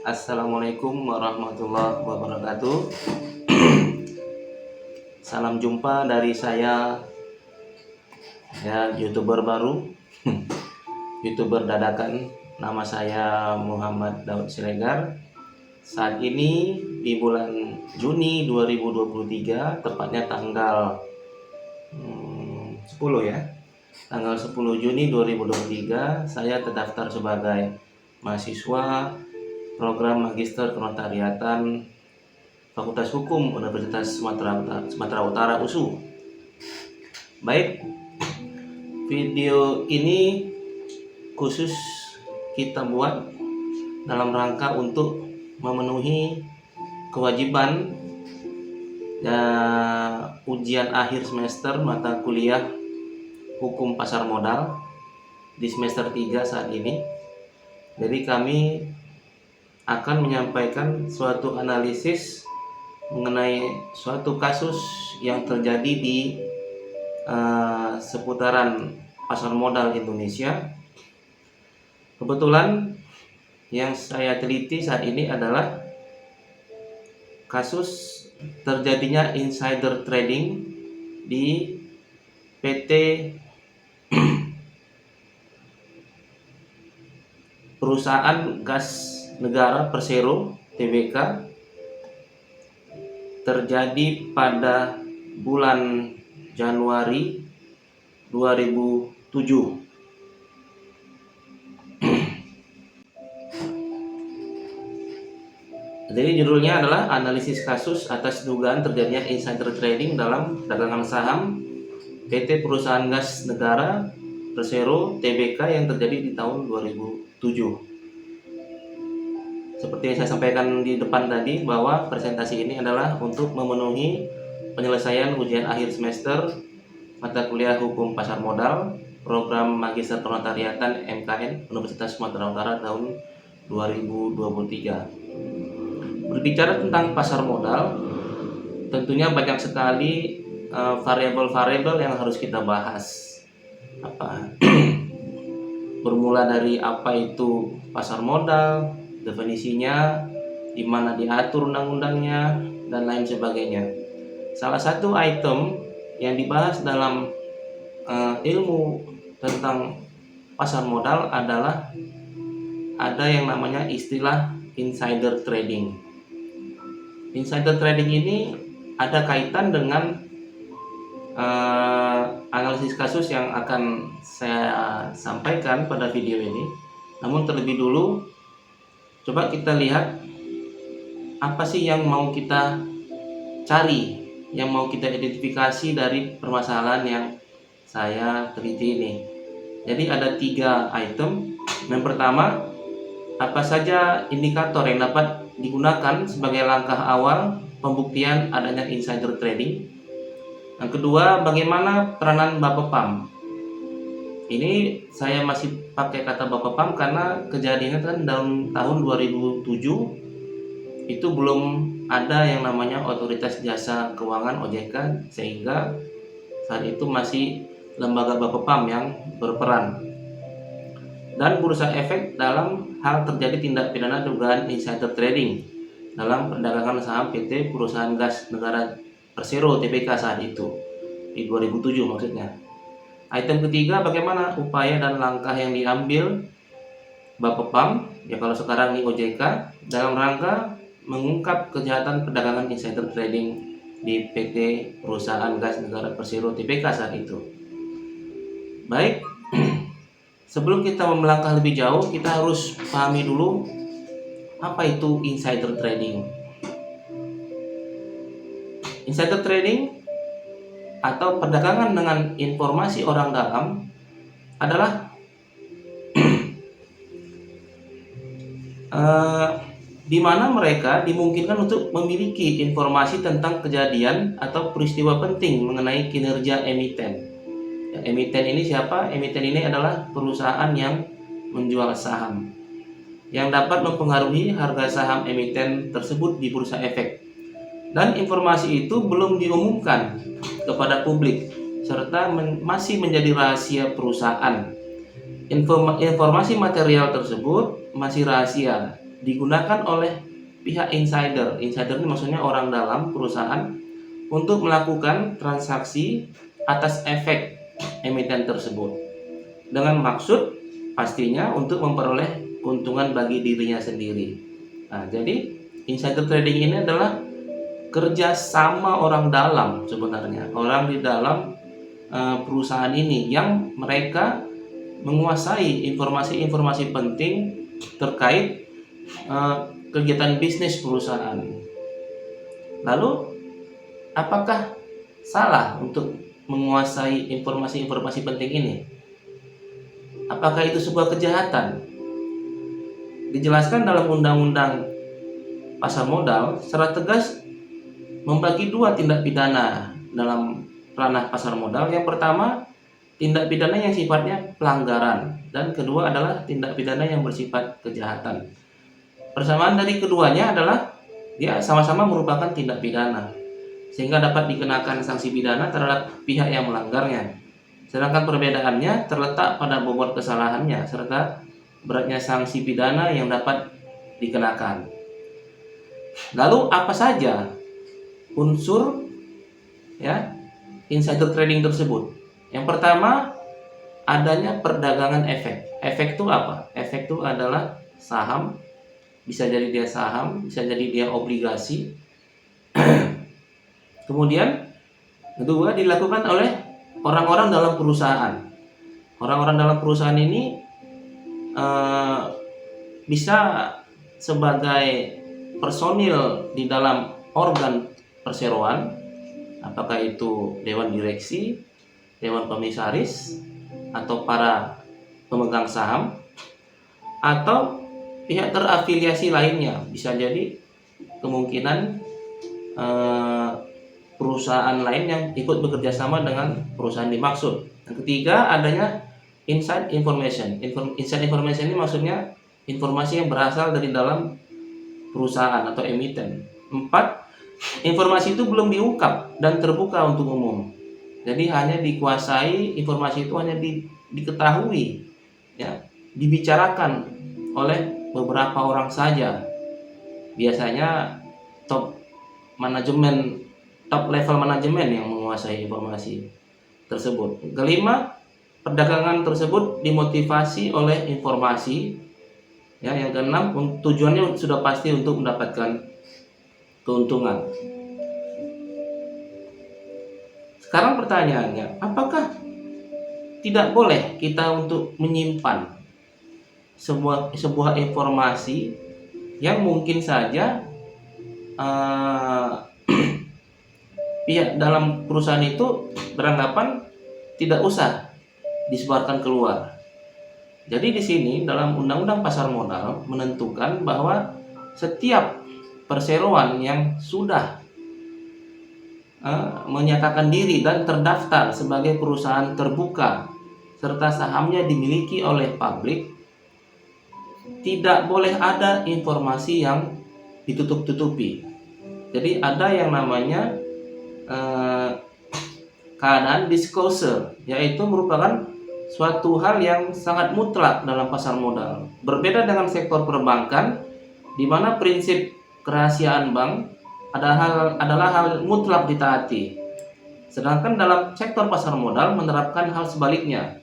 Assalamualaikum warahmatullahi wabarakatuh. Salam jumpa dari saya, ya, YouTuber baru, YouTuber dadakan. Nama saya Muhammad Daud Siregar. Saat ini di bulan Juni 2023, tepatnya tanggal 10 ya. Tanggal 10 Juni 2023, saya terdaftar sebagai mahasiswa program Magister Kenotariatan Fakultas Hukum Universitas Sumatera Utara USU. Baik, video ini khusus kita buat dalam rangka untuk memenuhi kewajiban ujian akhir semester mata kuliah Hukum Pasar Modal di semester 3 saat ini. Jadi kami akan menyampaikan suatu analisis mengenai suatu kasus yang terjadi di seputaran pasar modal Indonesia. Kebetulan yang saya teliti saat ini adalah kasus terjadinya insider trading di PT Perusahaan Gas Negara Persero Tbk terjadi pada bulan Januari 2007. Jadi judulnya adalah analisis kasus atas dugaan terjadinya insider trading dalam dagangan saham PT Perusahaan Gas Negara Persero Tbk yang terjadi di tahun 2007. Seperti yang saya sampaikan di depan tadi, bahwa presentasi ini adalah untuk memenuhi penyelesaian ujian akhir semester mata kuliah Hukum Pasar Modal program Magister Kenotariatan MKN Universitas Sumatera Utara tahun 2023. Berbicara tentang pasar modal, tentunya banyak sekali variabel-variabel yang harus kita bahas. Bermula dari apa itu pasar modal, definisinya, di mana diatur undang-undangnya, dan lain sebagainya. Salah satu item yang dibahas dalam ilmu tentang pasar modal adalah ada yang namanya istilah insider trading. Insider trading ini ada kaitan dengan analisis kasus yang akan saya sampaikan pada video ini. Namun terlebih dulu, coba kita lihat apa sih yang mau kita cari, yang mau kita identifikasi dari permasalahan yang saya teliti ini. Jadi ada 3 item. Yang pertama, apa saja indikator yang dapat digunakan sebagai langkah awal pembuktian adanya insider trading. Yang kedua, bagaimana peranan Bapepam. Ini saya masih pakai kata Bapepam karena kejadiannya kan dalam tahun 2007 itu belum ada yang namanya Otoritas Jasa Keuangan OJK, sehingga saat itu masih lembaga Bapepam yang berperan. Dan bursa efek dalam hal terjadi tindak pidana dugaan insider trading dalam perdagangan saham PT Perusahaan Gas Negara Persero Tbk saat itu di 2007 maksudnya. Item ketiga, bagaimana upaya dan langkah yang diambil Bapepam, ya kalau sekarang di OJK, dalam rangka mengungkap kejahatan perdagangan insider trading di PT Perusahaan Gas Negara Persero Tbk saat itu. Baik, sebelum kita melangkah lebih jauh, kita harus pahami dulu apa itu insider trading. Insider trading atau perdagangan dengan informasi orang dalam adalah di mana mereka dimungkinkan untuk memiliki informasi tentang kejadian atau peristiwa penting mengenai kinerja emiten. Emiten ini siapa? Emiten ini adalah perusahaan yang menjual saham yang dapat mempengaruhi harga saham emiten tersebut di bursa efek. Dan informasi itu belum diumumkan kepada publik serta masih menjadi rahasia perusahaan. Informasi material tersebut masih rahasia digunakan oleh pihak insider. Insider ini maksudnya orang dalam perusahaan untuk melakukan transaksi atas efek emiten tersebut dengan maksud pastinya untuk memperoleh keuntungan bagi dirinya sendiri. Nah, jadi insider trading ini adalah kerja sama orang dalam, sebenarnya orang di dalam perusahaan ini yang mereka menguasai informasi-informasi penting terkait kegiatan bisnis perusahaan. Lalu, apakah salah untuk menguasai informasi-informasi penting ini? Apakah itu sebuah kejahatan? Dijelaskan dalam Undang-Undang Pasar Modal secara tegas membagi dua tindak pidana dalam ranah pasar modal. Yang pertama, tindak pidana yang sifatnya pelanggaran, dan kedua adalah tindak pidana yang bersifat kejahatan. Persamaan dari keduanya adalah dia sama-sama merupakan tindak pidana, sehingga dapat dikenakan sanksi pidana terhadap pihak yang melanggarnya. Sedangkan perbedaannya terletak pada bobot kesalahannya serta beratnya sanksi pidana yang dapat dikenakan. Lalu apa saja unsur insider trading tersebut? Yang pertama, adanya perdagangan efek. Efek itu apa? Efek itu adalah saham, bisa jadi dia saham, bisa jadi dia obligasi. Kemudian kedua, dilakukan oleh orang-orang dalam perusahaan. Orang-orang dalam perusahaan ini bisa sebagai personil di dalam organ perseroan, apakah itu dewan direksi, dewan komisaris, atau para pemegang saham, atau pihak terafiliasi lainnya. Bisa jadi kemungkinan perusahaan lain yang ikut bekerja sama dengan perusahaan dimaksud. Yang ketiga, adanya inside information. Inside information ini maksudnya informasi yang berasal dari dalam perusahaan atau emiten. 4. Informasi itu belum diungkap dan terbuka untuk umum. Jadi hanya dikuasai, informasi itu hanya diketahui, dibicarakan oleh beberapa orang saja. Biasanya top level manajemen yang menguasai informasi tersebut. Kelima, perdagangan tersebut dimotivasi oleh informasi. Yang keenam, tujuannya sudah pasti untuk mendapatkan keuntungan. Sekarang pertanyaannya, apakah tidak boleh kita untuk menyimpan sebuah informasi yang mungkin saja pihak dalam perusahaan itu beranggapan tidak usah disebarkan keluar? Jadi di sini dalam Undang-Undang Pasar Modal menentukan bahwa setiap perseroan yang sudah menyatakan diri dan terdaftar sebagai perusahaan terbuka serta sahamnya dimiliki oleh publik, tidak boleh ada informasi yang ditutup-tutupi. Jadi ada yang namanya keadaan disclosure, yaitu merupakan suatu hal yang sangat mutlak dalam pasar modal. Berbeda dengan sektor perbankan, di mana prinsip kerahasiaan bank adalah hal mutlak ditaati. Sedangkan dalam sektor pasar modal menerapkan hal sebaliknya.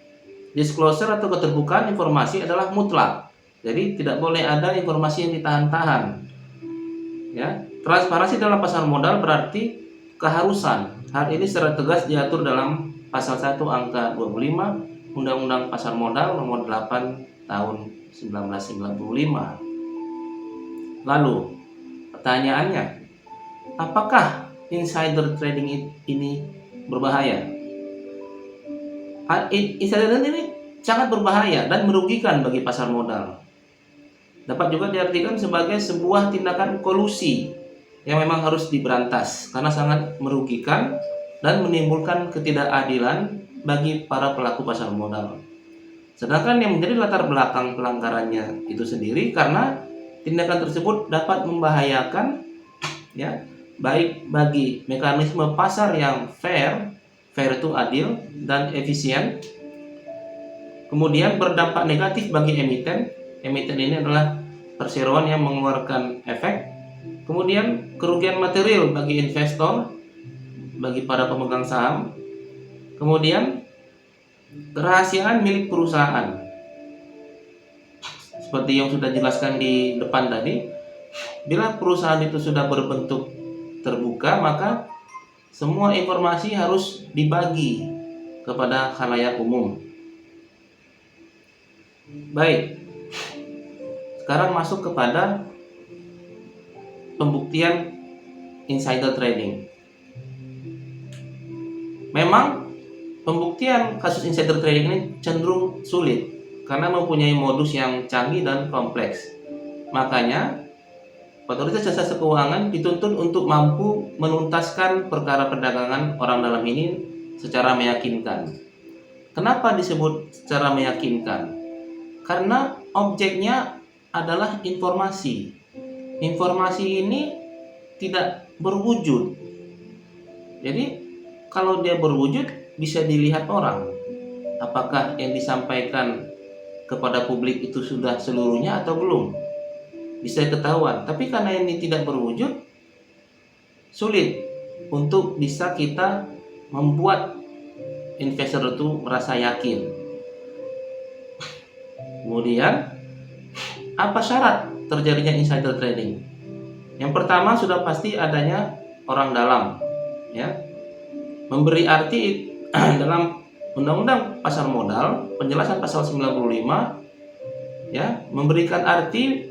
Disclosure atau keterbukaan informasi adalah mutlak. Jadi tidak boleh ada informasi yang ditahan-tahan. Transparansi dalam pasar modal berarti keharusan. Hal ini secara tegas diatur dalam pasal 1 angka 25 Undang-Undang Pasar Modal nomor 8 tahun 1995. Lalu pertanyaannya, apakah insider trading ini berbahaya? Insider trading ini sangat berbahaya dan merugikan bagi pasar modal. Dapat juga diartikan sebagai sebuah tindakan kolusi yang memang harus diberantas karena sangat merugikan dan menimbulkan ketidakadilan bagi para pelaku pasar modal. Sedangkan yang menjadi latar belakang pelanggarannya itu sendiri karena tindakan tersebut dapat membahayakan baik bagi mekanisme pasar yang fair itu adil dan efisien. Kemudian berdampak negatif bagi emiten. Emiten ini adalah perseroan yang mengeluarkan efek, kemudian kerugian material bagi investor, bagi para pemegang saham, kemudian kerahasiaan milik perusahaan. Seperti yang sudah jelaskan di depan tadi, bila perusahaan itu sudah berbentuk terbuka, maka semua informasi harus dibagi kepada khalayak umum. Baik, sekarang masuk kepada pembuktian insider trading. Memang pembuktian kasus insider trading ini cenderung sulit karena mempunyai modus yang canggih dan kompleks. Makanya otoritas jasa keuangan dituntut untuk mampu menuntaskan perkara perdagangan orang dalam ini secara meyakinkan. Kenapa disebut secara meyakinkan? Karena objeknya adalah informasi. Informasi ini tidak berwujud. Jadi kalau dia berwujud bisa dilihat orang. Apakah yang disampaikan kepada publik itu sudah seluruhnya atau belum? Bisa ketahuan. Tapi karena ini tidak berwujud, sulit untuk bisa kita membuat investor itu merasa yakin. Kemudian, apa syarat terjadinya insider trading? Yang pertama sudah pasti adanya orang dalam, ya. Memberi arti dalam Undang-Undang Pasar Modal, penjelasan pasal 95, ya, memberikan arti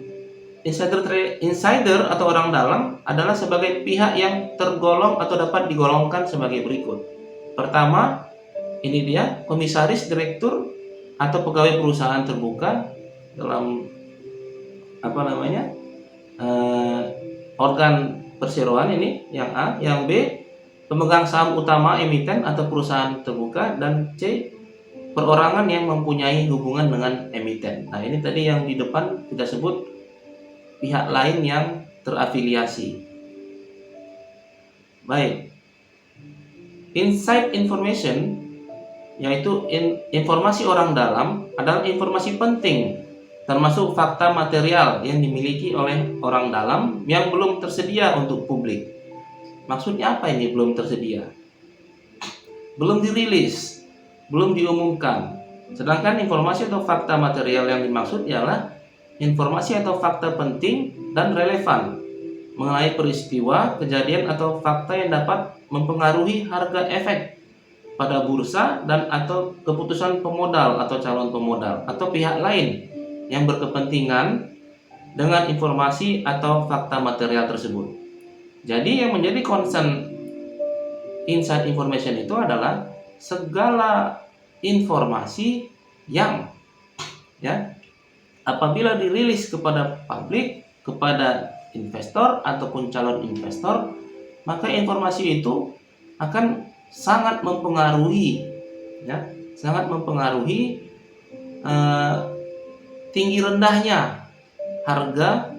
insider atau orang dalam adalah sebagai pihak yang tergolong atau dapat digolongkan sebagai berikut. Pertama, ini dia komisaris, direktur atau pegawai perusahaan terbuka dalam organ perseroan ini, yang A. Yang B, pemegang saham utama emiten atau perusahaan terbuka, dan C, perorangan yang mempunyai hubungan dengan emiten. Nah, ini tadi yang di depan kita sebut pihak lain yang terafiliasi. Baik. Inside information, yaitu informasi orang dalam, adalah informasi penting termasuk fakta material yang dimiliki oleh orang dalam yang belum tersedia untuk publik. Maksudnya apa ini belum tersedia? Belum dirilis, belum diumumkan. Sedangkan informasi atau fakta material yang dimaksud ialah informasi atau fakta penting dan relevan mengenai peristiwa, kejadian atau fakta yang dapat mempengaruhi harga efek pada bursa dan atau keputusan pemodal atau calon pemodal atau pihak lain yang berkepentingan dengan informasi atau fakta material tersebut. Jadi yang menjadi concern inside information itu adalah segala informasi yang, ya, apabila dirilis kepada publik, kepada investor ataupun calon investor, maka informasi itu akan sangat mempengaruhi, ya, sangat mempengaruhi tinggi rendahnya harga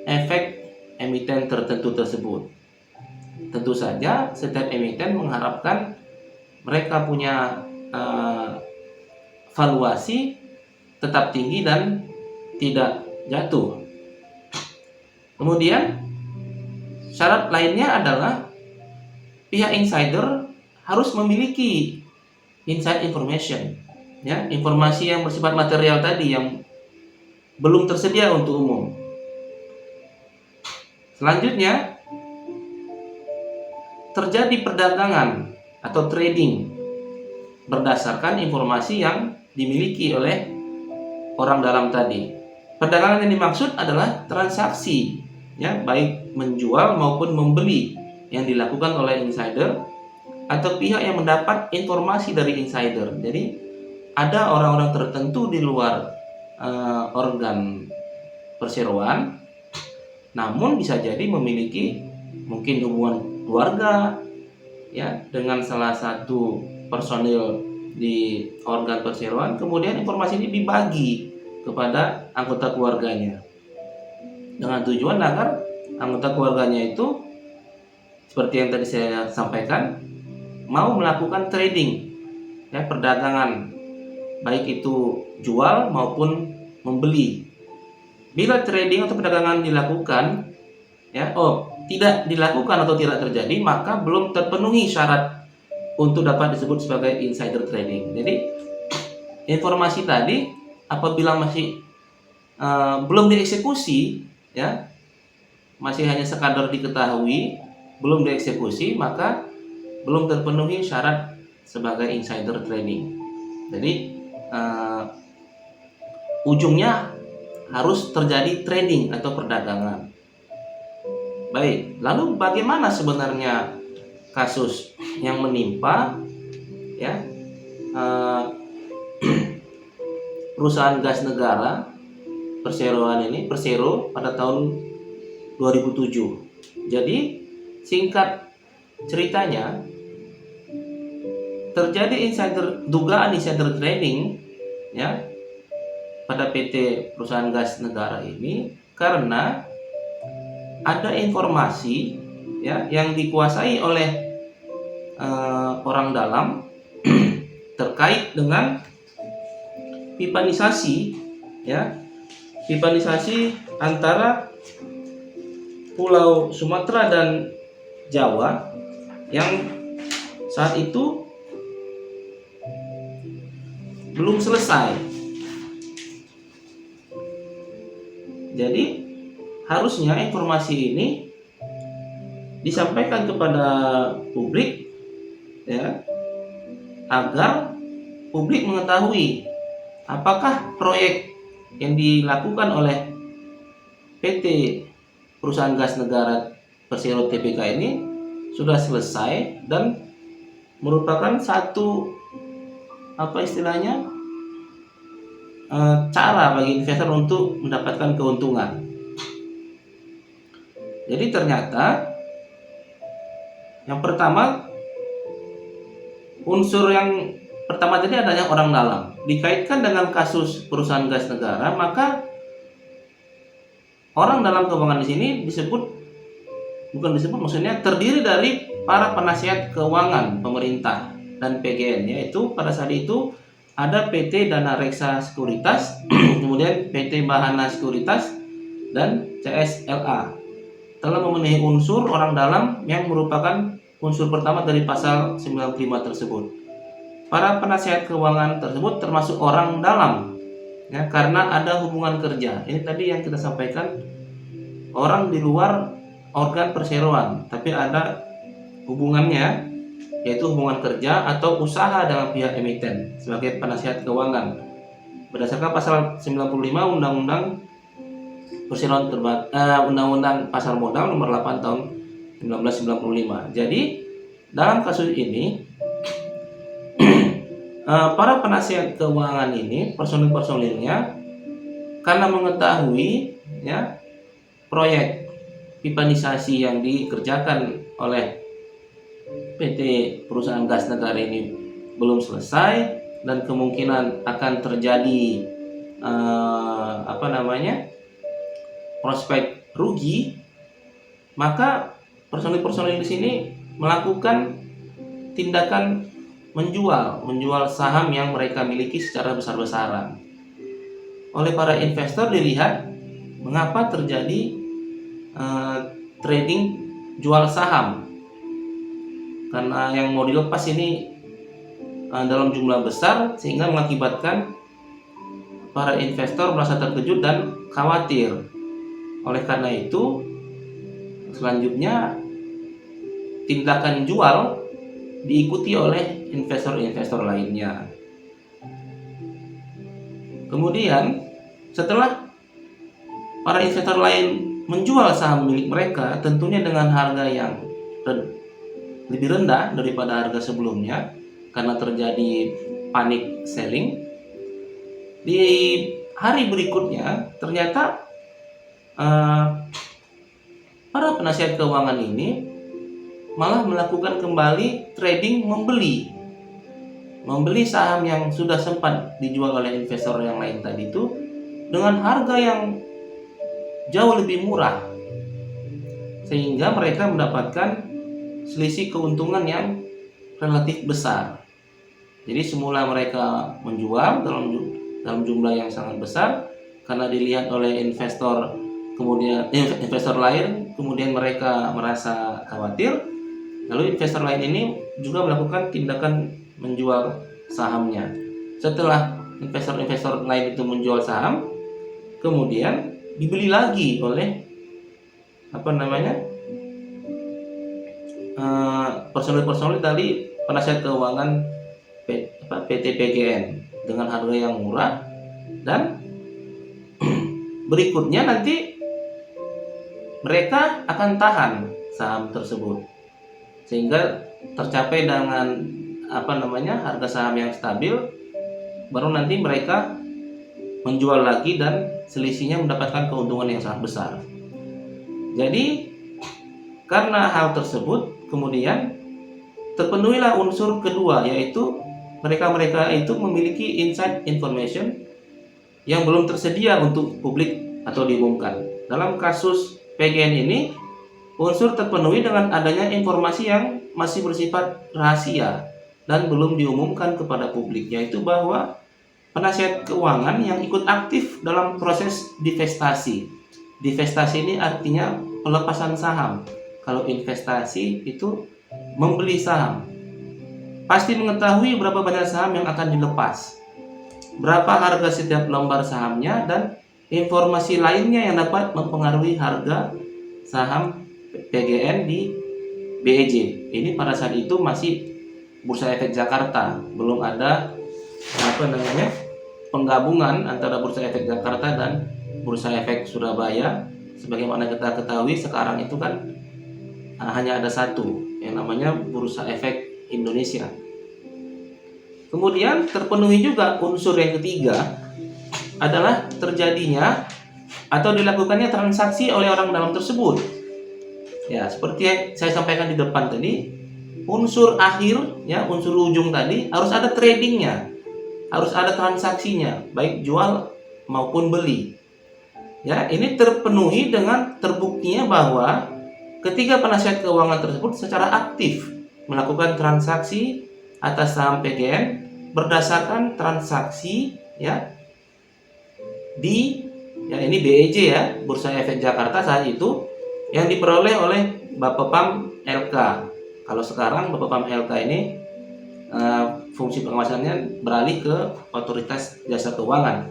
efek emiten tertentu tersebut. Tentu saja setiap emiten mengharapkan mereka punya valuasi tetap tinggi dan tidak jatuh. Kemudian syarat lainnya adalah pihak insider harus memiliki inside information, ya, informasi yang bersifat material tadi yang belum tersedia untuk umum. Selanjutnya, terjadi perdagangan atau trading berdasarkan informasi yang dimiliki oleh orang dalam tadi. Perdagangan yang dimaksud adalah transaksi, ya, baik menjual maupun membeli yang dilakukan oleh insider atau pihak yang mendapat informasi dari insider. Jadi ada orang-orang tertentu di luar organ perseroan, namun bisa jadi memiliki mungkin hubungan keluarga, ya, dengan salah satu personil di organ perseroan. Kemudian informasi ini dibagi kepada anggota keluarganya dengan tujuan agar anggota keluarganya itu, seperti yang tadi saya sampaikan, mau melakukan trading, ya, perdagangan, baik itu jual maupun membeli. Bila trading atau perdagangan dilakukan, ya, tidak dilakukan atau tidak terjadi, maka belum terpenuhi syarat untuk dapat disebut sebagai insider trading. Jadi informasi tadi apabila masih belum dieksekusi, ya, masih hanya sekadar diketahui, belum dieksekusi, maka belum terpenuhi syarat sebagai insider trading. Jadi ujungnya harus terjadi trading atau perdagangan. Baik, lalu bagaimana sebenarnya kasus yang menimpa, ya, perusahaan gas negara perseroan ini, Persero, pada tahun 2007. Jadi singkat ceritanya, terjadi dugaan insider trading, ya, pada PT perusahaan gas negara ini karena ada informasi, ya, yang dikuasai oleh orang dalam terkait dengan pipanisasi, ya, pipanisasi antara Pulau Sumatera dan Jawa yang saat itu belum selesai. Jadi harusnya informasi ini disampaikan kepada publik, ya, agar publik mengetahui apakah proyek yang dilakukan oleh PT perusahaan gas negara Persero Tbk ini sudah selesai dan merupakan satu, apa istilahnya, cara bagi investor untuk mendapatkan keuntungan. Jadi ternyata yang pertama, unsur yang pertama tadi adanya orang dalam dikaitkan dengan kasus perusahaan gas negara, maka orang dalam keuangan di sini maksudnya terdiri dari para penasihat keuangan pemerintah dan PGN, yaitu pada saat itu ada PT Dana Reksa Sekuritas, kemudian PT Bahana Sekuritas dan CSLA, telah memenuhi unsur orang dalam yang merupakan unsur pertama dari pasal 95 tersebut. Para penasihat keuangan tersebut termasuk orang dalam, ya, karena ada hubungan kerja. Ini tadi yang kita sampaikan, orang di luar organ perseroan, tapi ada hubungannya, yaitu hubungan kerja atau usaha dengan pihak emiten sebagai penasihat keuangan berdasarkan pasal 95 Undang-Undang Perseroan Undang-Undang Pasar Modal nomor 8 tahun 1995. Jadi dalam kasus ini para penasihat keuangan ini, personil-personilnya, karena mengetahui, ya, proyek pipanisasi yang dikerjakan oleh PT perusahaan gas negara ini belum selesai dan kemungkinan akan terjadi prospek rugi, maka personil-personil di sini melakukan tindakan menjual saham yang mereka miliki secara besar-besaran. Oleh para investor dilihat mengapa terjadi trading jual saham, karena yang mau dilepas ini dalam jumlah besar, sehingga mengakibatkan para investor merasa terkejut dan khawatir. Oleh karena itu, selanjutnya tindakan jual diikuti oleh investor-investor lainnya. Kemudian setelah para investor lain menjual saham milik mereka, tentunya dengan harga yang lebih rendah daripada harga sebelumnya karena terjadi panic selling, di hari berikutnya ternyata para penasihat keuangan ini malah melakukan kembali trading, membeli saham yang sudah sempat dijual oleh investor yang lain tadi itu dengan harga yang jauh lebih murah, sehingga mereka mendapatkan selisih keuntungan yang relatif besar. Jadi semula mereka menjual dalam jumlah yang sangat besar, karena dilihat oleh investor, kemudian investor lain, kemudian mereka merasa khawatir, lalu investor lain ini juga melakukan tindakan menjual sahamnya. Setelah investor-investor lain itu menjual saham, kemudian dibeli lagi oleh personil-personil dari penasihat keuangan PT PGN dengan harga yang murah, dan berikutnya nanti mereka akan tahan saham tersebut sehingga tercapai dengan harga saham yang stabil, baru nanti mereka menjual lagi dan selisihnya mendapatkan keuntungan yang sangat besar. Jadi karena hal tersebut kemudian terpenuhilah unsur kedua, yaitu mereka itu memiliki inside information yang belum tersedia untuk publik atau diumumkan. Dalam kasus PGN ini, unsur terpenuhi dengan adanya informasi yang masih bersifat rahasia dan belum diumumkan kepada publik, yaitu bahwa penasihat keuangan yang ikut aktif dalam proses divestasi. Divestasi ini artinya pelepasan saham. Kalau investasi itu membeli saham. Pasti mengetahui berapa banyak saham yang akan dilepas, berapa harga setiap lembar sahamnya, dan informasi lainnya yang dapat mempengaruhi harga saham PGN di BEJ. Ini pada saat itu masih Bursa Efek Jakarta, belum ada penggabungan antara Bursa Efek Jakarta dan Bursa Efek Surabaya. Sebagaimana kita ketahui sekarang itu kan hanya ada satu yang namanya Bursa Efek Indonesia. Kemudian terpenuhi juga unsur yang ketiga adalah terjadinya atau dilakukannya transaksi oleh orang dalam tersebut. Ya, seperti yang saya sampaikan di depan tadi, unsur akhir, ya, unsur ujung tadi harus ada tradingnya, harus ada transaksinya, baik jual maupun beli. Ya, ini terpenuhi dengan terbuktinya bahwa ketiga penasihat keuangan tersebut secara aktif melakukan transaksi atas saham PGN berdasarkan transaksi ini BEJ, ya, Bursa Efek Jakarta saat itu, yang diperoleh oleh Bapepam LK. Kalau sekarang Bapepam LK ini fungsi pengawasannya beralih ke Otoritas Jasa Keuangan.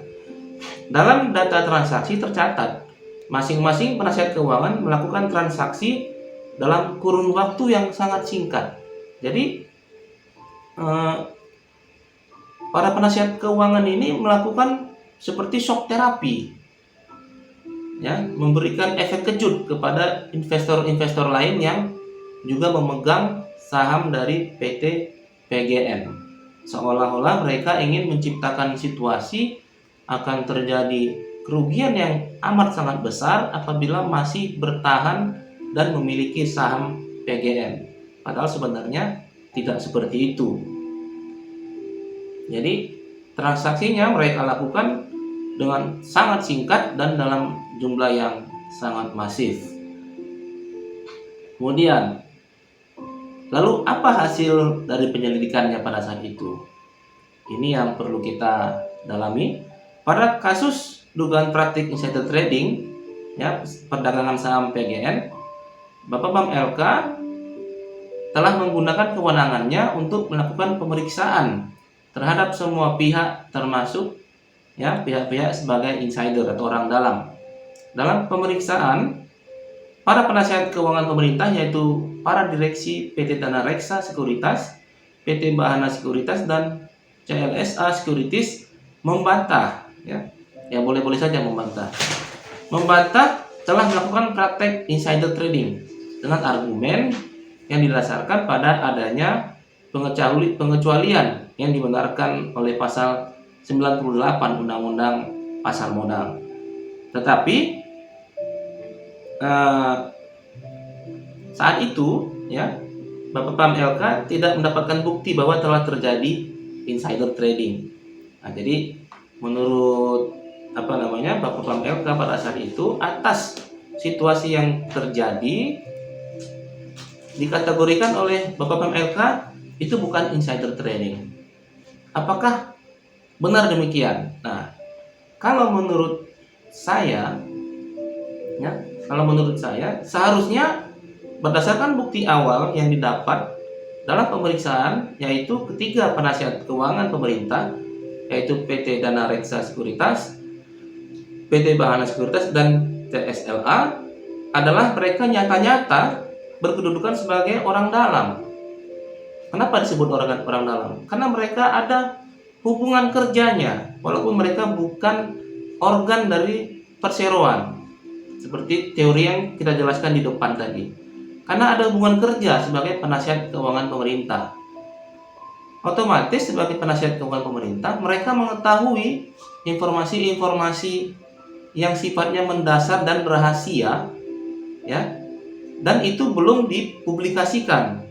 Dalam data transaksi tercatat masing-masing penasihat keuangan melakukan transaksi dalam kurun waktu yang sangat singkat. Jadi para penasihat keuangan ini melakukan seperti shock terapi, ya, memberikan efek kejut kepada investor-investor lain yang juga memegang saham dari PT PGN. Seolah-olah mereka ingin menciptakan situasi akan terjadi kerugian yang amat sangat besar apabila masih bertahan dan memiliki saham PGN. Padahal sebenarnya tidak seperti itu. Jadi transaksinya mereka lakukan dengan sangat singkat dan dalam jumlah yang sangat masif. Kemudian, lalu apa hasil dari penyelidikannya pada saat itu? Ini yang perlu kita dalami. Pada kasus dugaan praktik insider trading, ya, perdagangan saham PGN, Bapepam LK telah menggunakan kewenangannya untuk melakukan pemeriksaan terhadap semua pihak, termasuk, ya, pihak-pihak sebagai insider atau orang dalam. Dalam pemeriksaan, para penasihat keuangan pemerintah, yaitu para direksi PT Dana Reksa Sekuritas, PT Bahana Sekuritas, dan CLSA Securities membantah, ya boleh-boleh saja membantah telah melakukan praktek insider trading dengan argumen yang didasarkan pada adanya pengecualian yang dibenarkan oleh pasal 98 Undang-Undang Pasar Modal. Tetapi saat itu, ya, Bapepam LK tidak mendapatkan bukti bahwa telah terjadi insider trading. Nah, jadi menurut Bapepam LK pada saat itu, atas situasi yang terjadi dikategorikan oleh Bapepam LK itu bukan insider trading. Apakah benar demikian? Nah, kalau menurut saya, ya, kalau menurut saya seharusnya berdasarkan bukti awal yang didapat dalam pemeriksaan, yaitu ketiga penasihat keuangan pemerintah, yaitu PT Dana Reksa Sekuritas, PT Bahana Sekuritas, dan TSLA, adalah mereka nyata-nyata berkedudukan sebagai orang dalam. Kenapa disebut orang dalam? Karena mereka ada hubungan kerjanya, walaupun mereka bukan organ dari perseroan, seperti teori yang kita jelaskan di depan tadi. Karena ada hubungan kerja sebagai penasihat keuangan pemerintah. Otomatis sebagai penasihat keuangan pemerintah, mereka mengetahui informasi-informasi yang sifatnya mendasar dan rahasia, ya, dan itu belum dipublikasikan.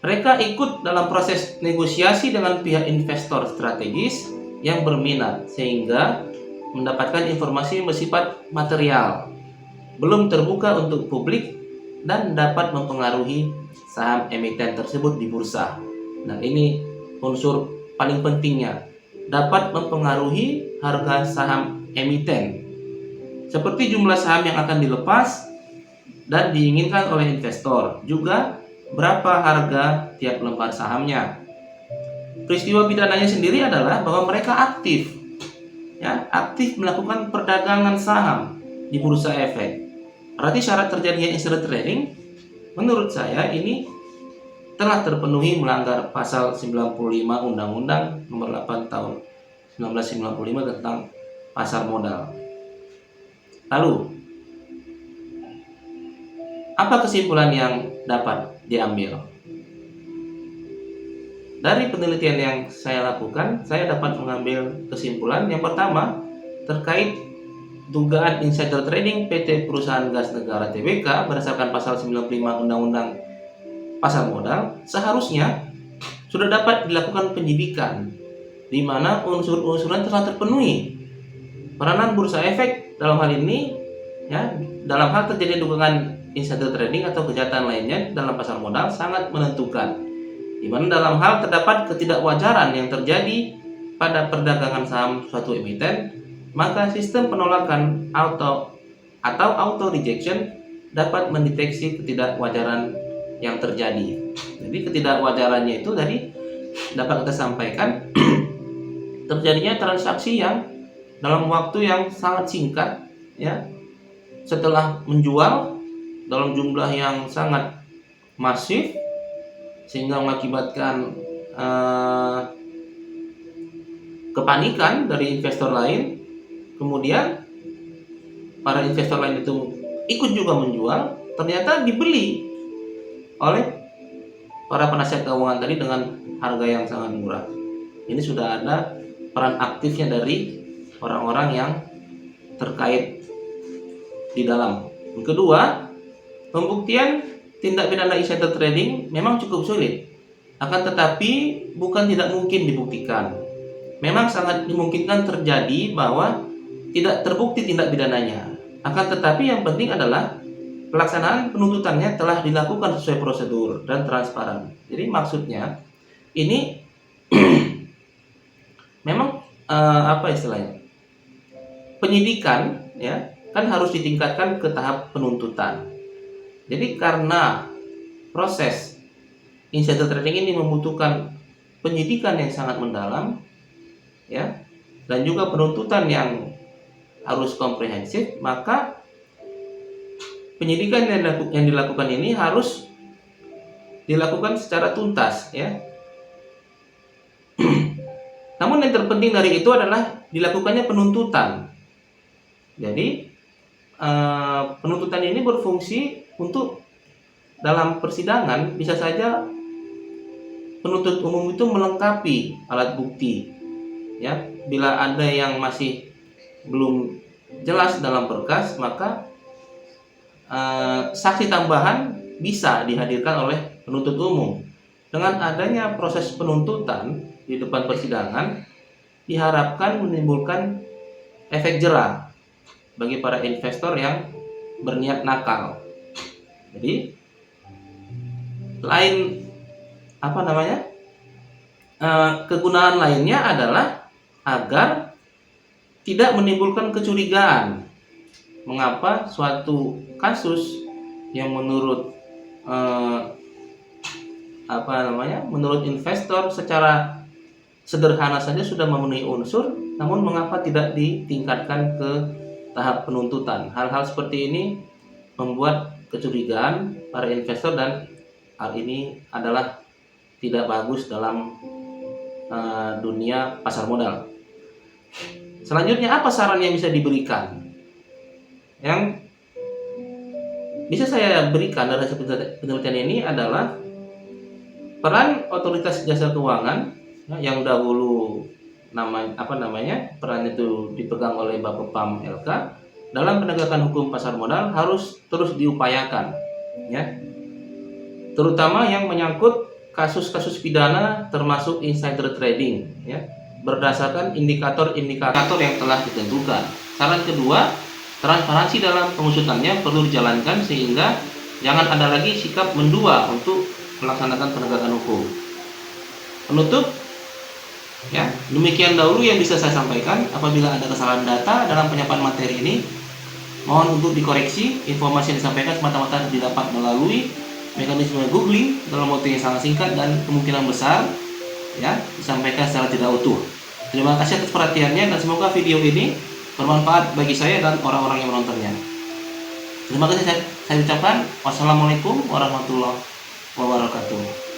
Mereka ikut dalam proses negosiasi dengan pihak investor strategis yang berminat, sehingga mendapatkan informasi yang bersifat material, belum terbuka untuk publik, dan dapat mempengaruhi saham emiten tersebut di bursa. Nah, ini unsur paling pentingnya, dapat mempengaruhi harga saham emiten, seperti jumlah saham yang akan dilepas dan diinginkan oleh investor, juga berapa harga tiap lembar sahamnya. Peristiwa pidananya sendiri adalah bahwa mereka aktif, ya, aktif melakukan perdagangan saham di bursa efek. Berarti syarat terjadinya insider trading menurut saya ini telah terpenuhi melanggar pasal 95 Undang-Undang Nomor 8 Tahun 1995 tentang pasar modal. Lalu, apa kesimpulan yang dapat diambil? Dari penelitian yang saya lakukan, saya dapat mengambil kesimpulan yang pertama terkait dugaan insider trading PT Perusahaan Gas Negara Tbk berdasarkan pasal 95 Undang-Undang Pasar Modal. Seharusnya sudah dapat dilakukan penyidikan di mana unsur-unsurnya telah terpenuhi. Peranan bursa efek dalam hal ini, ya, dalam hal terjadi dugaan insider trading atau kejahatan lainnya dalam pasar modal sangat menentukan, di mana dalam hal terdapat ketidakwajaran yang terjadi pada perdagangan saham suatu emiten, maka sistem penolakan auto rejection dapat mendeteksi ketidakwajaran yang terjadi. Jadi ketidakwajarannya itu tadi dapat kita sampaikan terjadinya transaksi yang dalam waktu yang sangat singkat, ya, setelah menjual dalam jumlah yang sangat masif sehingga mengakibatkan kepanikan dari investor lain. Kemudian para investor lain itu ikut juga menjual, ternyata dibeli oleh para penasihat keuangan tadi dengan harga yang sangat murah. Ini sudah ada peran aktifnya dari orang-orang yang terkait di dalam. Yang kedua, pembuktian tindak pidana insider trading memang cukup sulit, akan tetapi bukan tidak mungkin dibuktikan. Memang sangat dimungkinkan terjadi bahwa tidak terbukti tindak pidananya. Akan tetapi yang penting adalah pelaksanaan penuntutannya telah dilakukan sesuai prosedur dan transparan. Jadi maksudnya ini memang apa istilahnya? Penyidikan, ya, kan harus ditingkatkan ke tahap penuntutan. Jadi karena proses insider trading ini membutuhkan penyidikan yang sangat mendalam, ya, dan juga penuntutan yang harus komprehensif, maka penyidikan yang dilakukan ini harus dilakukan secara tuntas, ya. Namun yang terpenting dari itu adalah dilakukannya penuntutan. Jadi penuntutan ini berfungsi untuk dalam persidangan bisa saja penuntut umum itu melengkapi alat bukti, ya. Bila ada yang masih belum jelas dalam berkas, maka saksi tambahan bisa dihadirkan oleh penuntut umum. Dengan adanya proses penuntutan di depan persidangan, diharapkan menimbulkan efek jera bagi para investor yang berniat nakal. Jadi lain kegunaan lainnya adalah agar tidak menimbulkan kecurigaan. Mengapa suatu kasus yang menurut menurut investor secara sederhana saja sudah memenuhi unsur, namun mengapa tidak ditingkatkan ke tahap penuntutan? Hal-hal seperti ini membuat kecurigaan para investor, dan hal ini adalah tidak bagus dalam dunia pasar modal. Selanjutnya, apa saran yang bisa diberikan? Yang bisa saya berikan dari hasil penelitian ini adalah peran otoritas jasa keuangan yang dahulu peran itu dipegang oleh Bapepam LK dalam penegakan hukum pasar modal harus terus diupayakan, ya, terutama yang menyangkut kasus-kasus pidana termasuk insider trading, ya, berdasarkan indikator-indikator yang telah ditentukan. Saran kedua, transparansi dalam pengusutannya perlu dijalankan sehingga jangan ada lagi sikap mendua untuk melaksanakan penegakan hukum. Penutup, ya, demikian dahulu yang bisa saya sampaikan. Apabila ada kesalahan data dalam penyampaian materi ini, mohon untuk dikoreksi. Informasi yang disampaikan semata-mata didapat melalui mekanisme googling dalam waktu yang sangat singkat dan kemungkinan besar, ya, disampaikan secara tidak utuh. Terima kasih atas perhatiannya dan semoga video ini bermanfaat bagi saya dan orang-orang yang menontonnya. Terima kasih saya ucapkan. Wassalamualaikum warahmatullahi wabarakatuh.